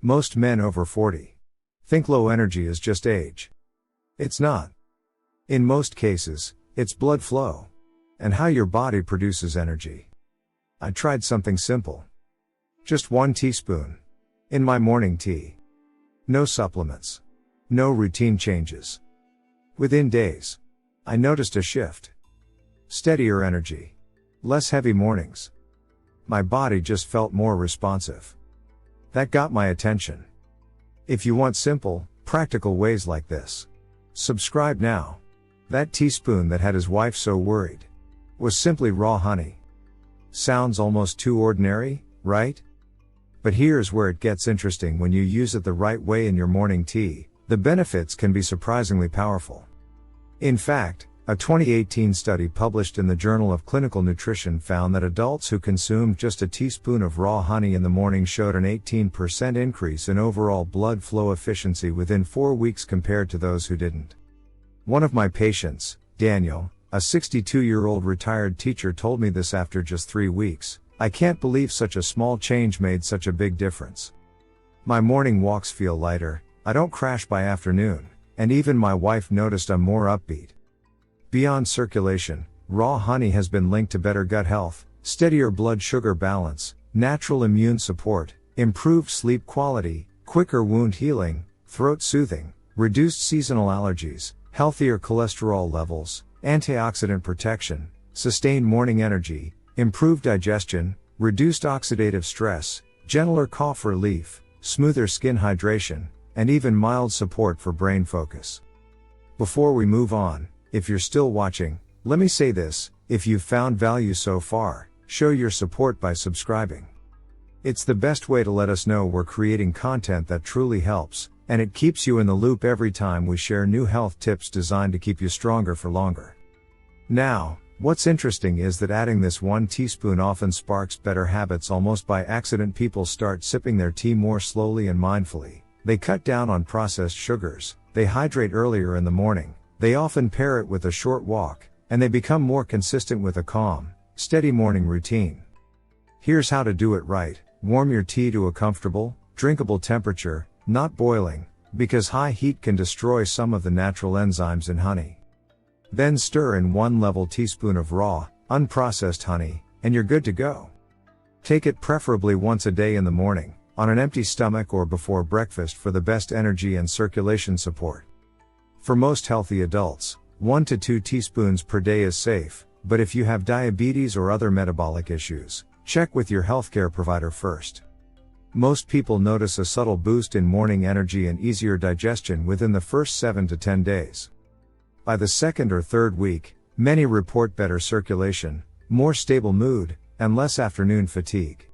Most men over 40 think low energy is just age. It's not. In most cases, it's blood flow and how your body produces energy. I tried something simple. Just 1 teaspoon in my morning tea. No supplements. No routine changes. Within days, I noticed a shift. Steadier energy. Less heavy mornings. My body just felt more responsive. That got my attention. If you want simple, practical ways like this, subscribe now. That teaspoon that had his wife so worried was simply raw honey. Sounds almost too ordinary, right? But here's where it gets interesting. When you use it the right way in your morning tea, the benefits can be surprisingly powerful. In fact, a 2018 study published in the Journal of Clinical Nutrition found that adults who consumed just a teaspoon of raw honey in the morning showed an 18% increase in overall blood flow efficiency within 4 weeks compared to those who didn't. One of my patients, Daniel, a 62-year-old retired teacher, told me this after just 3 weeks. I can't believe such a small change made such a big difference. My morning walks feel lighter, I don't crash by afternoon, and even my wife noticed I'm more upbeat. Beyond circulation, raw honey has been linked to better gut health, steadier blood sugar balance, natural immune support, improved sleep quality, quicker wound healing, throat soothing, reduced seasonal allergies, healthier cholesterol levels, antioxidant protection, sustained morning energy, improved digestion, reduced oxidative stress, gentler cough relief, smoother skin hydration, and even mild support for brain focus. Before we move on, if you're still watching, let me say this: if you've found value so far, show your support by subscribing. It's the best way to let us know we're creating content that truly helps, and it keeps you in the loop every time we share new health tips designed to keep you stronger for longer. Now, what's interesting is that adding this 1 teaspoon often sparks better habits almost by accident. People start sipping their tea more slowly and mindfully. They cut down on processed sugars, they hydrate earlier in the morning, they often pair it with a short walk, and they become more consistent with a calm, steady morning routine. Here's how to do it right. Warm your tea to a comfortable, drinkable temperature, not boiling, because high heat can destroy some of the natural enzymes in honey. Then stir in 1 level teaspoon of raw, unprocessed honey, and you're good to go. Take it preferably once a day in the morning, on an empty stomach or before breakfast for the best energy and circulation support. For most healthy adults, 1 to 2 teaspoons per day is safe, but if you have diabetes or other metabolic issues, check with your healthcare provider first. Most people notice a subtle boost in morning energy and easier digestion within the first 7 to 10 days. By the 2nd or 3rd week, many report better circulation, more stable mood, and less afternoon fatigue.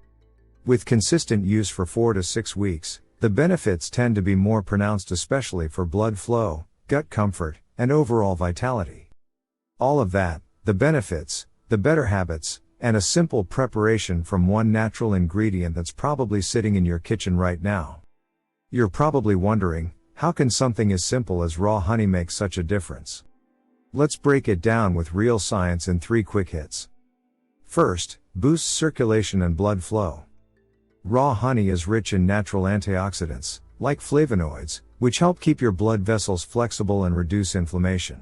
With consistent use for 4 to 6 weeks, the benefits tend to be more pronounced, especially for blood flow, gut comfort, and overall vitality. All of that, the benefits, the better habits, and a simple preparation from 1 natural ingredient that's probably sitting in your kitchen right now. You're probably wondering, how can something as simple as raw honey make such a difference? Let's break it down with real science in 3 quick hits. First, boosts circulation and blood flow. Raw honey is rich in natural antioxidants, like flavonoids, which help keep your blood vessels flexible and reduce inflammation.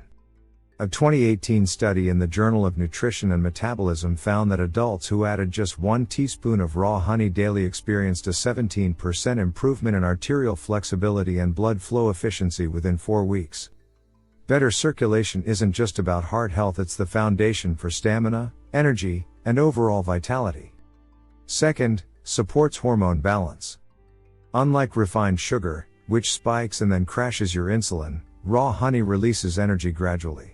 A 2018 study in the Journal of Nutrition and Metabolism found that adults who added just 1 teaspoon of raw honey daily experienced a 17% improvement in arterial flexibility and blood flow efficiency within 4 weeks. Better circulation isn't just about heart health, it's the foundation for stamina, energy, and overall vitality. Second, supports hormone balance. Unlike refined sugar, which spikes and then crashes your insulin, raw honey releases energy gradually.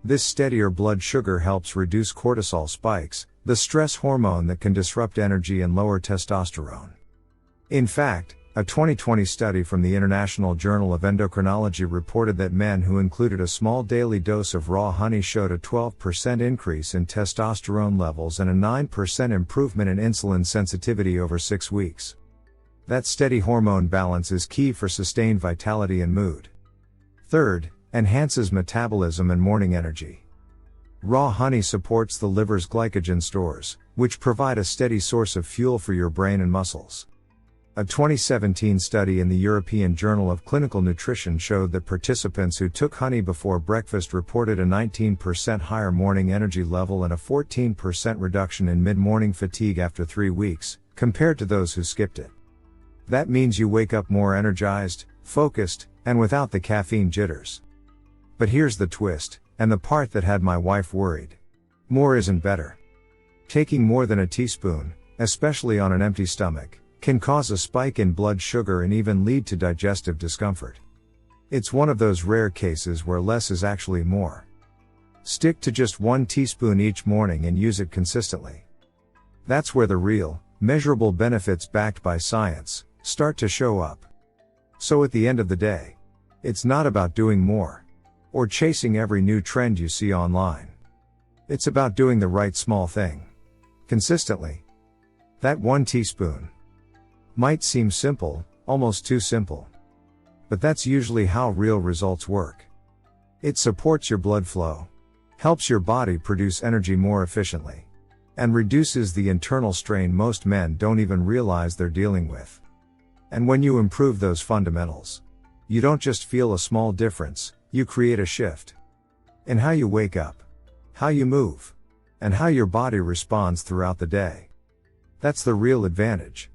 This steadier blood sugar helps reduce cortisol spikes, the stress hormone that can disrupt energy and lower testosterone. In fact, a 2020 study from the International Journal of Endocrinology reported that men who included a small daily dose of raw honey showed a 12% increase in testosterone levels and a 9% improvement in insulin sensitivity over 6 weeks. That steady hormone balance is key for sustained vitality and mood. Third, enhances metabolism and morning energy. Raw honey supports the liver's glycogen stores, which provide a steady source of fuel for your brain and muscles. A 2017 study in the European Journal of Clinical Nutrition showed that participants who took honey before breakfast reported a 19% higher morning energy level and a 14% reduction in mid-morning fatigue after 3 weeks, compared to those who skipped it. That means you wake up more energized, focused, and without the caffeine jitters. But here's the twist, and the part that had my wife worried. More isn't better. Taking more than a teaspoon, especially on an empty stomach, can cause a spike in blood sugar and even lead to digestive discomfort. It's one of those rare cases where less is actually more. Stick to just 1 teaspoon each morning and use it consistently. That's where the real, measurable benefits backed by science start to show up. So at the end of the day, it's not about doing more or chasing every new trend you see online. It's about doing the right small thing consistently. That 1 teaspoon might seem simple, almost too simple. But that's usually how real results work. It supports your blood flow, helps your body produce energy more efficiently, and reduces the internal strain most men don't even realize they're dealing with. And when you improve those fundamentals, you don't just feel a small difference, you create a shift in how you wake up, how you move, and how your body responds throughout the day. That's the real advantage.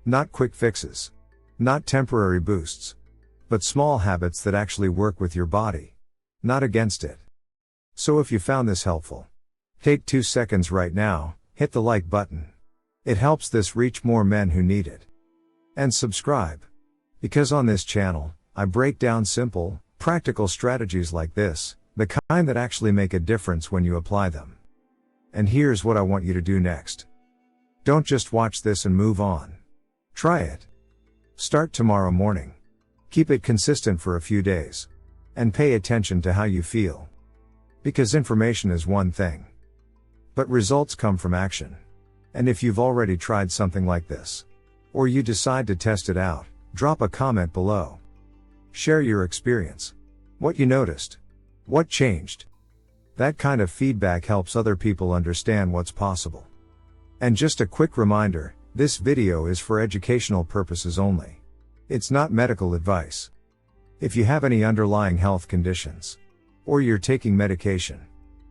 Not quick fixes. Not temporary boosts. But small habits that actually work with your body, not against it. So if you found this helpful, take 2 seconds right now, hit the like button. It helps this reach more men who need it. And subscribe. Because on this channel, I break down simple, practical strategies like this, the kind that actually make a difference when you apply them. And here's what I want you to do next. Don't just watch this and move on. Try it. Start tomorrow morning. Keep it consistent for a few days. And pay attention to how you feel. Because information is one thing. But results come from action. And if you've already tried something like this, or you decide to test it out, drop a comment below. Share your experience. What you noticed. What changed. That kind of feedback helps other people understand what's possible. And just a quick reminder, this video is for educational purposes only. It's not medical advice. If you have any underlying health conditions, or you're taking medication,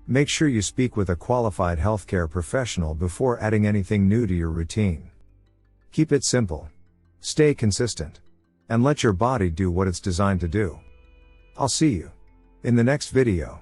make sure you speak with a qualified healthcare professional before adding anything new to your routine. Keep it simple. Stay consistent. And let your body do what it's designed to do. I'll see you in the next video.